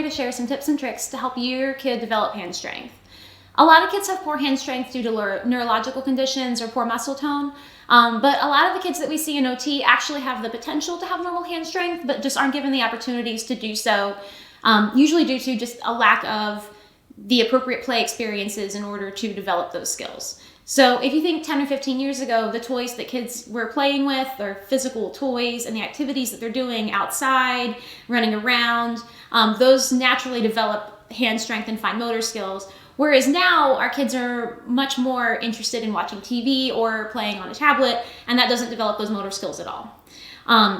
to share some tips and tricks to help your kid develop hand strength. A lot of kids have poor hand strength due to neurological conditions or poor muscle tone, but a lot of the kids that we see in OT actually have the potential to have normal hand strength, but just aren't given the opportunities to do so, usually due to just a lack of the appropriate play experiences in order to develop those skills. So if you think 10 or 15 years ago, the toys that kids were playing with are physical toys, and the activities that they're doing outside, running around, those naturally develop hand strength and fine motor skills. Whereas now our kids are much more interested in watching TV or playing on a tablet, and that doesn't develop those motor skills at all.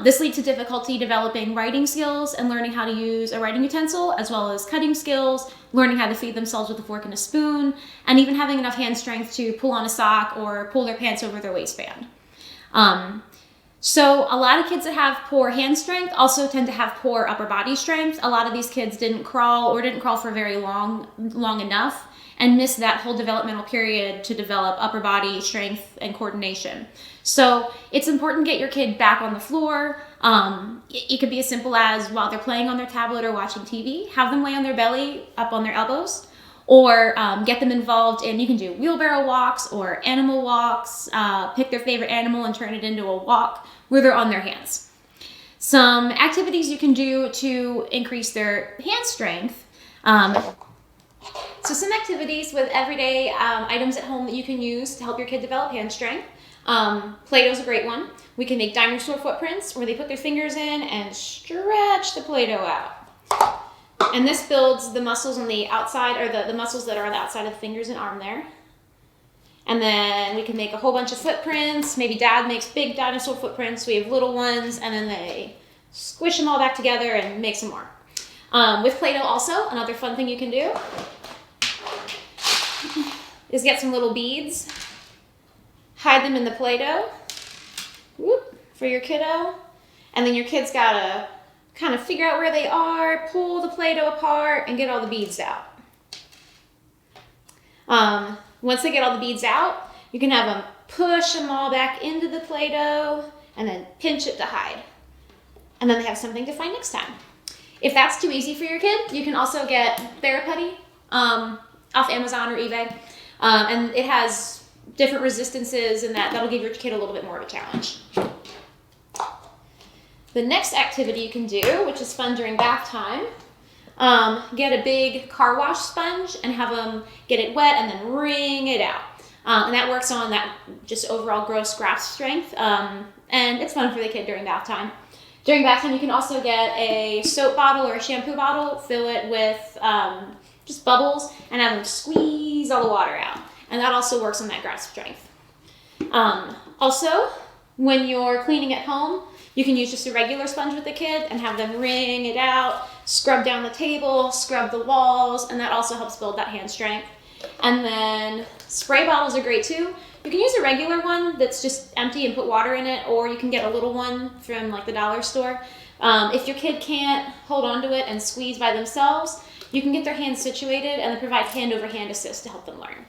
This leads to difficulty developing writing skills and learning how to use a writing utensil, as well as cutting skills, learning how to feed themselves with a fork and a spoon, and even having enough hand strength to pull on a sock or pull their pants over their waistband. So a lot of kids that have poor hand strength also tend to have poor upper body strength. A lot of these kids didn't crawl for very long enough and missed that whole developmental period to develop upper body strength and coordination. So it's important to get your kid back on the floor. It could be as simple as while they're playing on their tablet or watching TV, have them lay on their belly up on their elbows, or get them involved in, you can do wheelbarrow walks or animal walks, pick their favorite animal and turn it into a walk where they're on their hands. Some activities you can do to increase their hand strength. So some activities with everyday items at home that you can use to help your kid develop hand strength. Play-Doh's a great one. We can make dinosaur footprints where they put their fingers in and stretch the Play-Doh out. And this builds the muscles on the outside, or the muscles that are on the outside of the fingers and arm there. And then we can make a whole bunch of footprints. Maybe dad makes big dinosaur footprints. We have little ones, and then they squish them all back together and make some more. With Play-Doh also, another fun thing you can do is get some little beads, hide them in the Play-Doh, for your kiddo, and then your kid's gotta kind of figure out where they are, pull the Play-Doh apart, and get all the beads out. Once they get all the beads out, you can have them push them all back into the Play-Doh and then pinch it to hide. And then they have something to find next time. If that's too easy for your kid, you can also get Theraputty off Amazon or eBay. And it has different resistances, and that'll give your kid a little bit more of a challenge. The next activity you can do, which is fun during bath time, get a big car wash sponge and have them get it wet and then wring it out. And that works on that just overall gross grasp strength. And it's fun for the kid during bath time. During bath time, you can also get a soap bottle or a shampoo bottle, fill it with just bubbles, and have them squeeze all the water out. And that also works on that grasp strength. Also, when you're cleaning at home, you can use just a regular sponge with the kid and have them wring it out, scrub down the table, scrub the walls, and that also helps build that hand strength. And then spray bottles are great too. You can use a regular one that's just empty and put water in it, or you can get a little one from like the dollar store. If your kid can't hold on to it and squeeze by themselves, you can get their hands situated and then provide hand-over-hand assist to help them learn.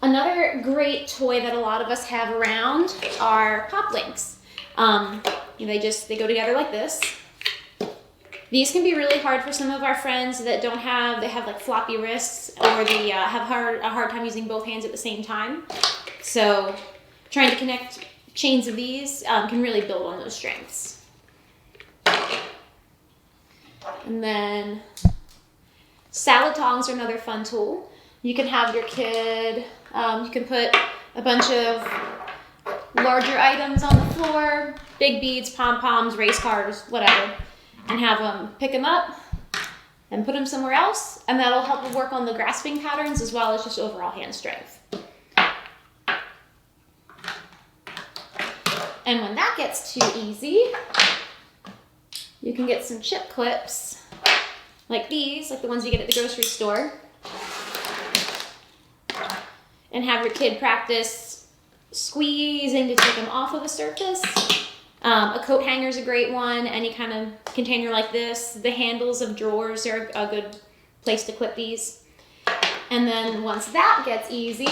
Another great toy that a lot of us have around are pop links. They go together like this. These can be really hard for some of our friends that they have like floppy wrists, or they have a hard time using both hands at the same time. So trying to connect chains of these can really build on those strengths. And then salad tongs are another fun tool. You can have your kid, you can put a bunch of larger items on the floor, big beads, pom-poms, race cars, whatever, and have them pick them up and put them somewhere else, and that'll help them work on the grasping patterns as well as just overall hand strength. And when that gets too easy, you can get some chip clips like these, like the ones you get at the grocery store, and have your kid practice squeezing to take them off of the surface. A coat hanger is a great one. Any kind of container like this. The handles of drawers are a good place to clip these. And then once that gets easy,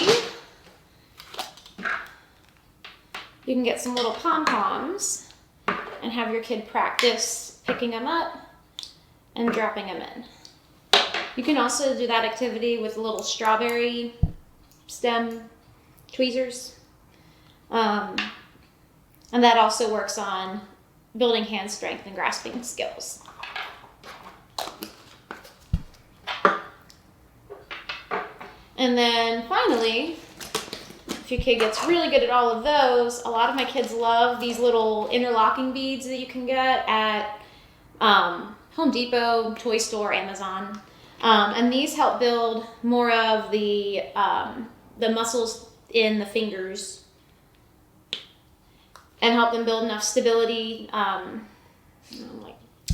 you can get some little pom-poms and have your kid practice picking them up and dropping them in. You can also do that activity with little strawberry stem tweezers. And that also works on building hand strength and grasping skills. And then finally, if your kid gets really good at all of those, a lot of my kids love these little interlocking beads that you can get at Home Depot, Toy Store, Amazon. And these help build more of the muscles in the fingers and help them build enough stability. And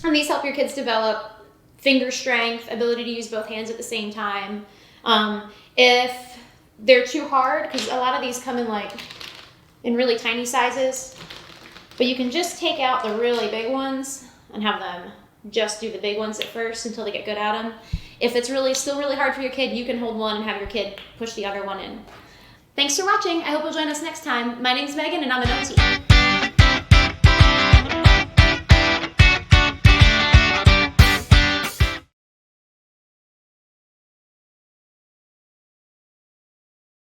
these help your kids develop finger strength, ability to use both hands at the same time. If they're too hard, because a lot of these come in really tiny sizes, but you can just take out the really big ones and have them just do the big ones at first until they get good at them. If it's still really hard for your kid, you can hold one and have your kid push the other one in. Thanks for watching. I hope you'll join us next time. My name's Megan and I'm an OT.